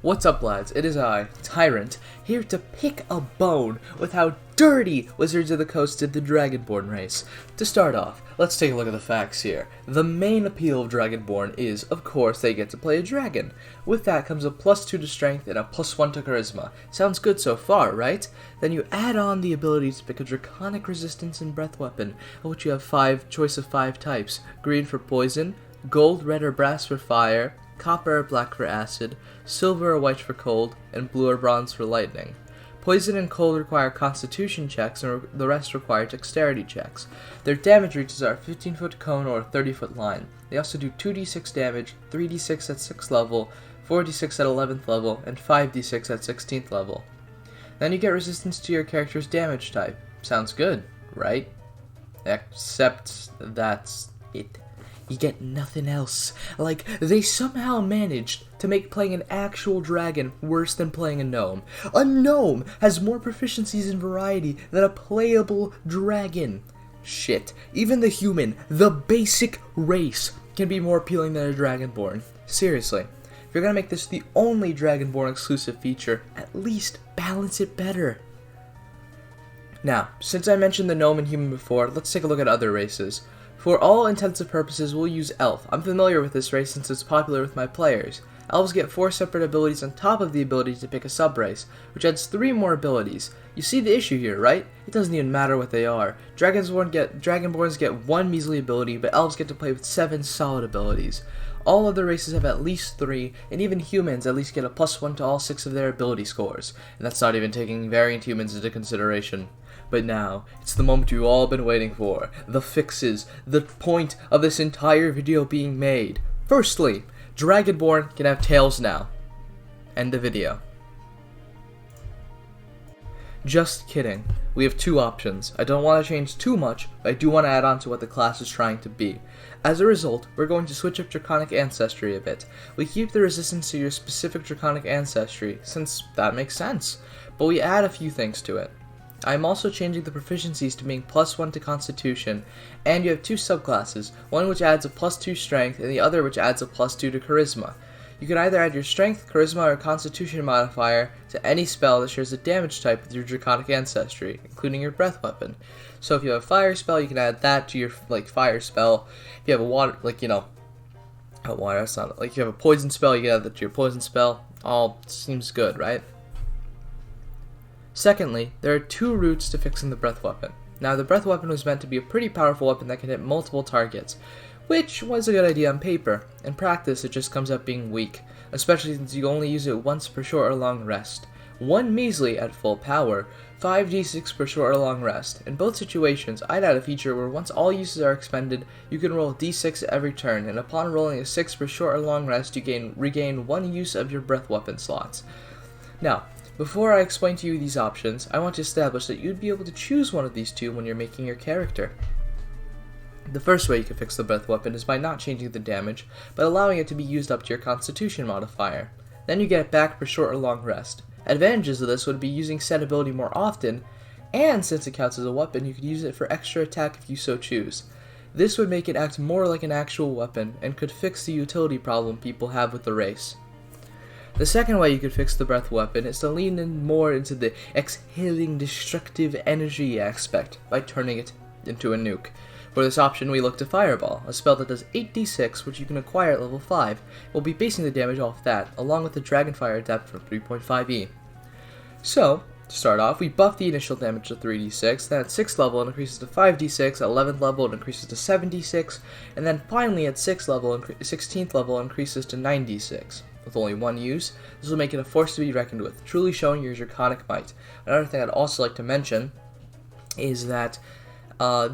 What's up, lads? It is I, Tyrant, here to pick a bone with how dirty Wizards of the Coast did the Dragonborn race. To start off, let's take a look at the facts here. The main appeal of Dragonborn is, of course, they get to play a dragon. With that comes a +2 to strength and a +1 to charisma. Sounds good so far, right? Then you add on the ability to pick a draconic resistance and breath weapon, of which you have choice of 5 types: green for poison, gold, red, or brass for fire, copper or black for acid, silver or white for cold, and blue or bronze for lightning. Poison and cold require constitution checks, and the rest require dexterity checks. Their damage reaches are a 15-foot cone or a 30-foot line. They also do 2d6 damage, 3d6 at 6th level, 4d6 at 11th level, and 5d6 at 16th level. Then you get resistance to your character's damage type. Sounds good, right? Except that's it. You get nothing else. Like, they somehow managed to make playing an actual dragon worse than playing a gnome. A gnome has more proficiencies in variety than a playable dragon. Shit. Even the human, the basic race, can be more appealing than a Dragonborn. Seriously. If you're gonna make this the only Dragonborn exclusive feature, at least balance it better. Now, since I mentioned the gnome and human before, let's take a look at other races. For all intensive purposes, we'll use Elf. I'm familiar with this race since it's popular with my players. Elves get 4 separate abilities on top of the ability to pick a sub-race, which adds 3 more abilities. You see the issue here, right? It doesn't even matter what they are. Dragonborns get 1 measly ability, but Elves get to play with 7 solid abilities. All other races have at least 3, and even humans at least get a +1 to all 6 of their ability scores, and that's not even taking variant humans into consideration. But now, it's the moment you've all been waiting for. The fixes. The point of this entire video being made. Firstly, Dragonborn can have tails now. End the video. Just kidding. We have 2 options. I don't want to change too much, but I do want to add on to what the class is trying to be. As a result, we're going to switch up Draconic Ancestry a bit. We keep the resistance to your specific Draconic Ancestry, since that makes sense, but we add a few things to it. I'm also changing the proficiencies to being +1 to Constitution, and you have 2 subclasses, one which adds a +2 Strength, and the other which adds a +2 to Charisma. You can either add your Strength, Charisma, or Constitution modifier to any spell that shares a damage type with your Draconic Ancestry, including your Breath Weapon. So if you have a Fire spell, you can add that to your, Fire spell. If you have a Water, if you have a Poison spell, you can add that to your Poison spell. All seems good, right? Secondly, there are 2 routes to fixing the Breath Weapon. Now, the Breath Weapon was meant to be a pretty powerful weapon that can hit multiple targets, which was a good idea on paper. In practice, it just comes up being weak, especially since you only use it once per short or long rest. 1 measly at full power, 5d6 per short or long rest. In both situations, I'd add a feature where once all uses are expended, you can roll a d6 every turn, and upon rolling a 6 per short or long rest, you regain 1 use of your Breath Weapon slots. Now, before I explain to you these options, I want to establish that you'd be able to choose one of these 2 when you're making your character. The first way you can fix the Breath Weapon is by not changing the damage, but allowing it to be used up to your Constitution modifier. Then you get it back per short or long rest. Advantages of this would be using said ability more often, and since it counts as a weapon, you could use it for extra attack if you so choose. This would make it act more like an actual weapon, and could fix the utility problem people have with the race. The second way you could fix the Breath Weapon is to lean in more into the exhaling destructive energy aspect by turning it into a nuke. For this option, we look to Fireball, a spell that does 8d6, which you can acquire at level 5. We'll be basing the damage off that, along with the Dragonfire Adept from 3.5e. So, to start off, we buff the initial damage to 3d6, then at 6th level it increases to 5d6, at 11th level it increases to 7d6, and then finally at 16th level it increases to 9d6. With only 1 use, this will make it a force to be reckoned with, truly showing your draconic might. Another thing I'd also like to mention is that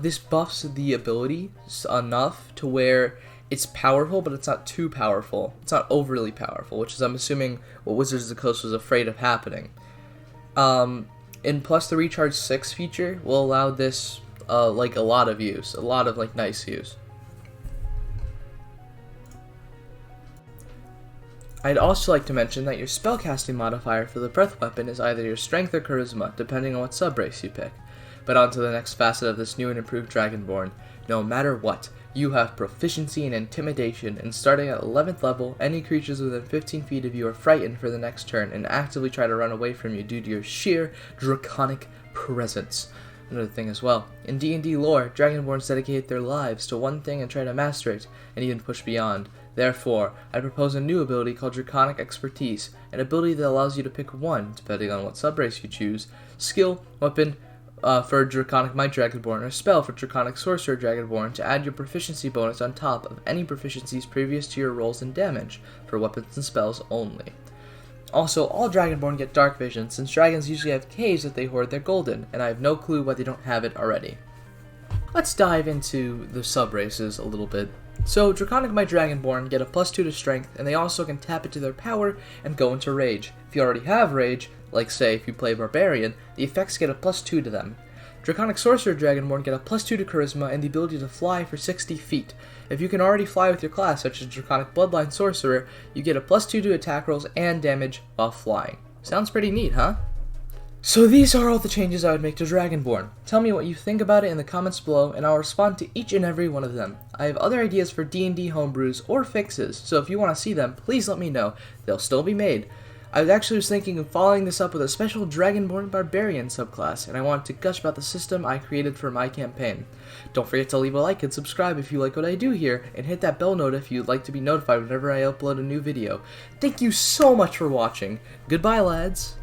this buffs the ability enough to where it's powerful, but it's not too powerful. It's not overly powerful, which is, I'm assuming, what Wizards of the Coast was afraid of happening. And plus the Recharge 6 feature will allow this, a lot of use, a lot of, nice use. I'd also like to mention that your spellcasting modifier for the Breath Weapon is either your Strength or Charisma, depending on what sub-race you pick. But on to the next facet of this new and improved Dragonborn. no matter what. You have proficiency in intimidation, and starting at 11th level, any creatures within 15 feet of you are frightened for the next turn and actively try to run away from you due to your sheer draconic presence. Another thing as well, in D&D lore, Dragonborns dedicate their lives to one thing and try to master it, and even push beyond. Therefore, I propose a new ability called Draconic Expertise, an ability that allows you to pick one, depending on what subrace you choose, skill, weapon, for Draconic Might Dragonborn, or spell for Draconic Sorcerer Dragonborn to add your proficiency bonus on top of any proficiencies previous to your rolls and damage, for weapons and spells only. Also, all Dragonborn get dark vision, since dragons usually have caves that they hoard their gold in, and I have no clue why they don't have it already. Let's dive into the subraces a little bit. So, Draconic Might Dragonborn get a +2 to strength, and they also can tap into their power and go into rage. If you already have rage, like say if you play Barbarian, the effects get a +2 to them. Draconic Sorcerer Dragonborn get a +2 to Charisma and the ability to fly for 60 feet. If you can already fly with your class, such as Draconic Bloodline Sorcerer, you get a +2 to attack rolls and damage while flying. Sounds pretty neat, huh? So these are all the changes I would make to Dragonborn. Tell me what you think about it in the comments below, and I'll respond to each and every one of them. I have other ideas for D&D homebrews or fixes, so if you want to see them, please let me know. They'll still be made. I was thinking of following this up with a special Dragonborn Barbarian subclass, and I wanted to gush about the system I created for my campaign. Don't forget to leave a like and subscribe if you like what I do here, and hit that bell note if you'd like to be notified whenever I upload a new video. Thank you so much for watching. Goodbye, lads.